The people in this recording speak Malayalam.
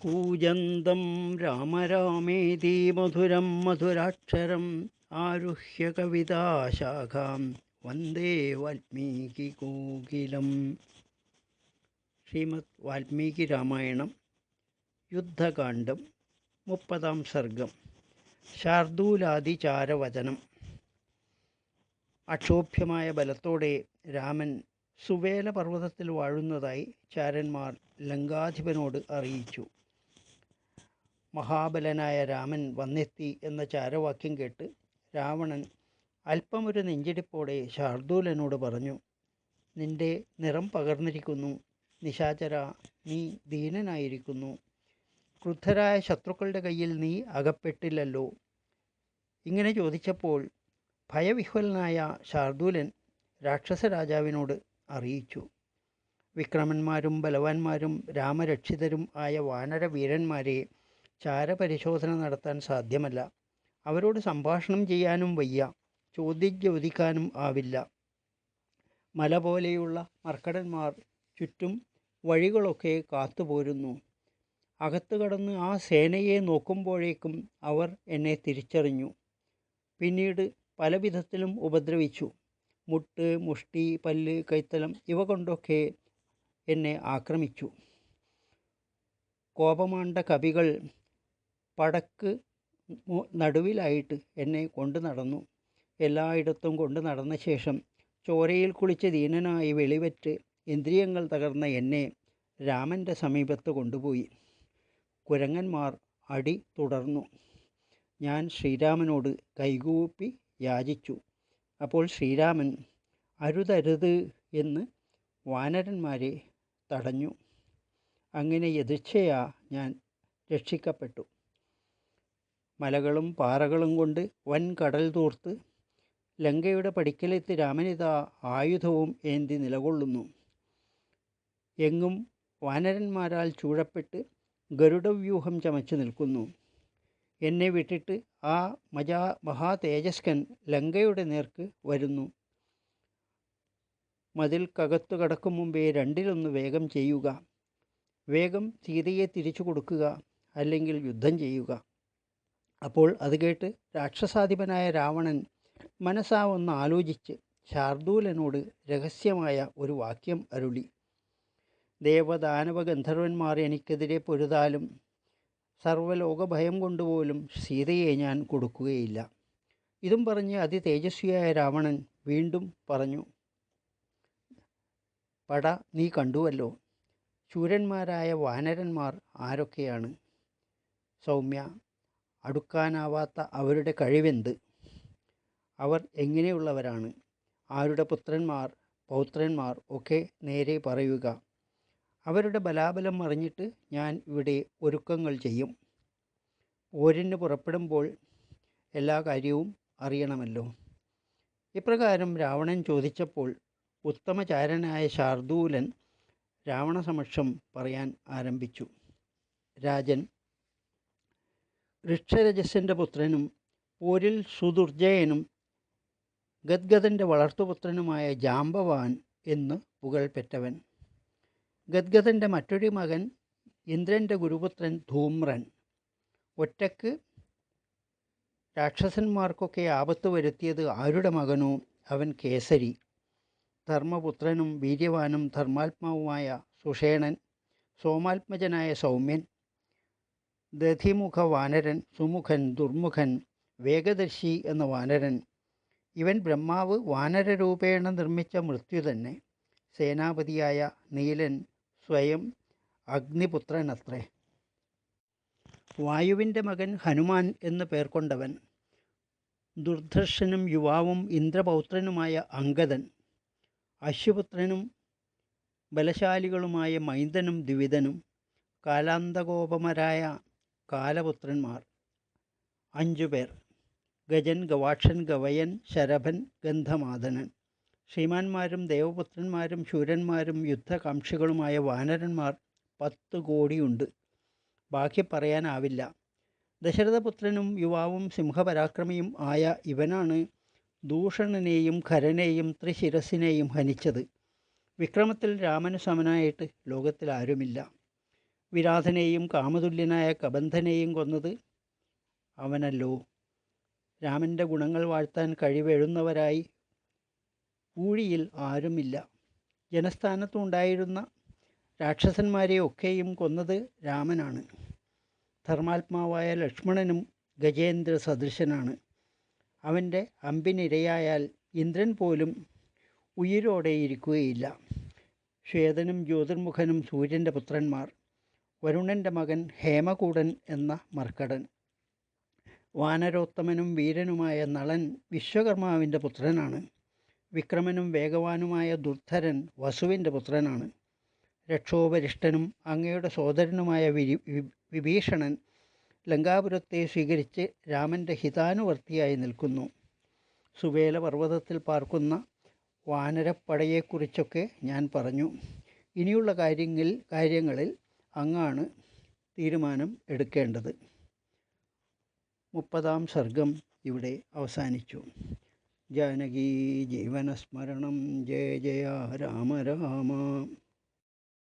कूजन्तं राम रामेति मधुरं मधुराक्षरम् आरुह्य कविताशाखां वन्दे वाल्मीकिकोकिलम्. ശ്രീമദ് വാൽമീകി രാമായണം യുദ്ധകാന്ഡം 30-ാം സർഗം. ശാർദൂലാദിചാരവചനം. അക്ഷോഭ്യമായ ബലത്തോടെ രാമൻ സുവേല പർവ്വതത്തിൽ വാഴുന്നതായി ചാരന്മാർ ലങ്കാധിപനോട് അറിയിച്ചു. മഹാബലനായ രാമൻ വന്നെത്തി എന്ന ചാരവാക്യം കേട്ട് രാവണൻ അല്പമൊരു നെഞ്ചിടിപ്പോടെ ശാർദൂലനോട് പറഞ്ഞു: നിന്റെ നിറം പകർന്നിരിക്കുന്നു. നിശാചര, നീ ദീനനായിരിക്കുന്നു. ക്രുദ്ധരായ ശത്രുക്കളുടെ കയ്യിൽ നീ അകപ്പെട്ടില്ലല്ലോ. ഇങ്ങനെ ചോദിച്ചപ്പോൾ ഭയവിഹ്വലനായ ശാർദൂലൻ രാക്ഷസരാജാവിനോട് അറിയിച്ചു: വിക്രമന്മാരും ബലവാന്മാരും രാമരക്ഷിതരും ആയ വാനരവീരന്മാരെ ചാരപരിശോധന നടത്താൻ സാധ്യമല്ല. അവരോട് സംഭാഷണം ചെയ്യാനും വയ്യ, ചോദ്യം ചോദിക്കാനും ആവില്ല. മല പോലെയുള്ള മർക്കടന്മാർ ചുറ്റും വഴികളൊക്കെ കാത്തുപോരുന്നു. അകത്ത് കടന്ന് ആ സേനയെ നോക്കുമ്പോഴേക്കും അവർ എന്നെ തിരിച്ചറിഞ്ഞു. പിന്നീട് പല വിധത്തിലും ഉപദ്രവിച്ചു. മുട്ട്, മുഷ്ടി, പല്ല്, കൈത്തലം ഇവ കൊണ്ടൊക്കെ എന്നെ ആക്രമിച്ചു. കോപമാണ്ട കവികൾ പടക്ക് നടുവിലായിട്ട് എന്നെ കൊണ്ടു നടന്നു. എല്ലായിടത്തും കൊണ്ടു നടന്ന ശേഷം ചോരയിൽ കുളിച്ച് ദീനനായി വെളിവറ്റ് ഇന്ദ്രിയങ്ങൾ തകർന്ന എന്നെ രാമൻ്റെ സമീപത്ത് കൊണ്ടുപോയി. കുരങ്ങന്മാർ അടി തുടർന്നു. ഞാൻ ശ്രീരാമനോട് കൈകൂപ്പി യാചിച്ചു. അപ്പോൾ ശ്രീരാമൻ അരുതരുത് എന്ന് വാനരന്മാരെ തടഞ്ഞു. അങ്ങനെ യദൃച്ഛയാ ഞാൻ രക്ഷിക്കപ്പെട്ടു. മലകളും പാറകളും കൊണ്ട് വൻ കടൽ തൂർത്ത് ലങ്കയുടെ പടിക്കലെത്തി രാമനിതാ ആയുധവും ഏന്തി നിലകൊള്ളുന്നു. എങ്ങും വാനരന്മാരാൽ ചൂഴപ്പെട്ട് ഗരുഡവ്യൂഹം ചമച്ചു നിൽക്കുന്നു. എന്നെ വിട്ടിട്ട് ആ മഹാതേജസ്കൻ ലങ്കയുടെ നേർക്ക് വരുന്നു. മതിൽക്കകത്തു കടക്കും മുമ്പേ രണ്ടിലൊന്ന് വേഗം ചെയ്യുക. വേഗം സീതയെ തിരിച്ചു കൊടുക്കുക, അല്ലെങ്കിൽ യുദ്ധം ചെയ്യുക. അപ്പോൾ അത് കേട്ട് രാക്ഷസാധിപനായ രാവണൻ മനസ്സാ ഒന്ന് ആലോചിച്ച് ശാർദൂലനോട് രഹസ്യമായ ഒരു വാക്യം അരുളി: ദേവദാനവ ഗന്ധർവന്മാർ എനിക്കെതിരെ പൊരുതാലും സർവ്വലോകഭയം കൊണ്ടുപോലും സീതയെ ഞാൻ കൊടുക്കുകയില്ല. ഇതും പറഞ്ഞ് അതിതേജസ്വിയായ രാവണൻ വീണ്ടും പറഞ്ഞു: പട നീ കണ്ടുവല്ലോ. ശൂരന്മാരായ വാനരന്മാർ ആരൊക്കെയാണ്? സൗമ്യ, അടുക്കാനാവാത്ത അവരുടെ കഴിവെന്ത്? അവർ എങ്ങനെയുള്ളവരാണ്? ആരുടെ പുത്രന്മാർ, പൗത്രന്മാർ ഒക്കെ നേരെ പറയുക. അവരുടെ ബലാബലം അറിഞ്ഞിട്ട് ഞാൻ ഇവിടെ ഒരുക്കങ്ങൾ ചെയ്യും. പോരിന് പുറപ്പെടുമ്പോൾ എല്ലാ കാര്യവും അറിയണമല്ലോ. ഇപ്രകാരം രാവണൻ ചോദിച്ചപ്പോൾ ഉത്തമചാരനായ ശാർദൂലൻ രാവണസമക്ഷം പറയാൻ ആരംഭിച്ചു: രാജൻ, ഋക്ഷരജസിൻ്റെ പുത്രനും പോരിൽ സുദുർജയനും ഗദ്ഗദൻ്റെ വളർത്തുപുത്രനുമായ ജാംബവാൻ എന്ന് പുകഴ്പെറ്റവൻ. ഗദ്ഗദൻ്റെ മറ്റൊരു മകൻ ഇന്ദ്രൻ്റെ ഗുരുപുത്രൻ ധൂമ്രൻ. ഒറ്റക്ക് രാക്ഷസന്മാർക്കൊക്കെ ആപത്ത് വരുത്തിയത് ആരുടെ മകനോ അവൻ കേസരി. ധർമ്മപുത്രനും വീര്യവാനും ധർമാത്മാവുമായ സുഷേണൻ, സോമാത്മജനായ സൗമ്യൻ, ദധിമുഖ വാനരൻ, സുമുഖൻ, ദുർമുഖൻ, വേഗദർശി എന്ന വാനരൻ. ഇവൻ ബ്രഹ്മാവ് വാനരരൂപേണ നിർമ്മിച്ച മൃത്യു തന്നെ. സേനാപതിയായ നീലൻ സ്വയം അഗ്നിപുത്രനത്രേ. വായുവിൻ്റെ മകൻ ഹനുമാൻ എന്ന് പേർ കൊണ്ടവൻ. ദുർധർഷനും യുവാവും ഇന്ദ്രപൗത്രനുമായ അംഗദൻ. അശ്വപുത്രനും ബലശാലികളുമായ മൈന്ദനും ദ്വിവിധനും. കാലാന്തകോപമരായ കാലപുത്രന്മാർ 5 പേർ: ഗജൻ, ഗവാക്ഷൻ, ഗവയൻ, ശരഭൻ, ഗന്ധമാദനൻ. ശ്രീമാന്മാരും ദേവപുത്രന്മാരും ശൂരന്മാരും യുദ്ധകാംക്ഷികളുമായ വാനരന്മാർ 10 കോടിയുണ്ട്. ബാക്കി പറയാനാവില്ല. ദശരഥപുത്രനും യുവാവും സിംഹപരാക്രമിയും ആയ ഇവനാണ് ദൂഷണനെയും ഖരനെയും ത്രിശിരസിനെയും ഹനിച്ചത്. വിക്രമത്തിൽ രാമനു സമനായിട്ട് ലോകത്തിൽ ആരുമില്ല. വിരാധനെയും കാമതുല്യനായ കബന്ധനെയും കൊന്നത് അവനല്ലോ. രാമൻ്റെ ഗുണങ്ങൾ വാഴ്ത്താൻ കഴിവെഴുന്നവരായി ഊഴിയിൽ ആരുമില്ല. ജനസ്ഥാനത്തുണ്ടായിരുന്ന രാക്ഷസന്മാരെയൊക്കെയും കൊന്നത് രാമനാണ്. ധർമാത്മാവായ ലക്ഷ്മണനും ഗജേന്ദ്ര സദൃശനാണ്. അവൻ്റെ അമ്പിനിരയായാൽ ഇന്ദ്രൻ പോലും ഉയിരോടെ ഇരിക്കുകയില്ല. ശ്വേതനും ജ്യോതിർമുഖനും സൂര്യൻ്റെ പുത്രന്മാർ. വരുണൻ്റെ മകൻ ഹേമകൂടൻ എന്ന മർക്കടൻ. വാനരോത്തമനും വീരനുമായ നളൻ വിശ്വകർമാവിൻ്റെ പുത്രനാണ്. വിക്രമനും വേഗവാനുമായ ദുർധരൻ വസുവിൻ്റെ പുത്രനാണ്. രക്ഷോപരിഷ്ടനും അങ്ങയുടെ സോദരനുമായ വിഭീഷണൻ ലങ്കാപുരത്തെ സ്വീകരിച്ച് രാമൻ്റെ ഹിതാനുവർത്തിയായി നിൽക്കുന്നു. സുവേല പർവ്വതത്തിൽ പാർക്കുന്ന വാനരപ്പടയെക്കുറിച്ചൊക്കെ ഞാൻ പറഞ്ഞു. ഇനിയുള്ള കാര്യങ്ങളിൽ അങ്ങാണ് തീരുമാനം എടുക്കേണ്ടത്. 30-ാം സർഗം ഇവിടെ അവസാനിച്ചു. ജാനകീ ജീവനസ്മരണം. ജയ ജയ രാമ രാമ.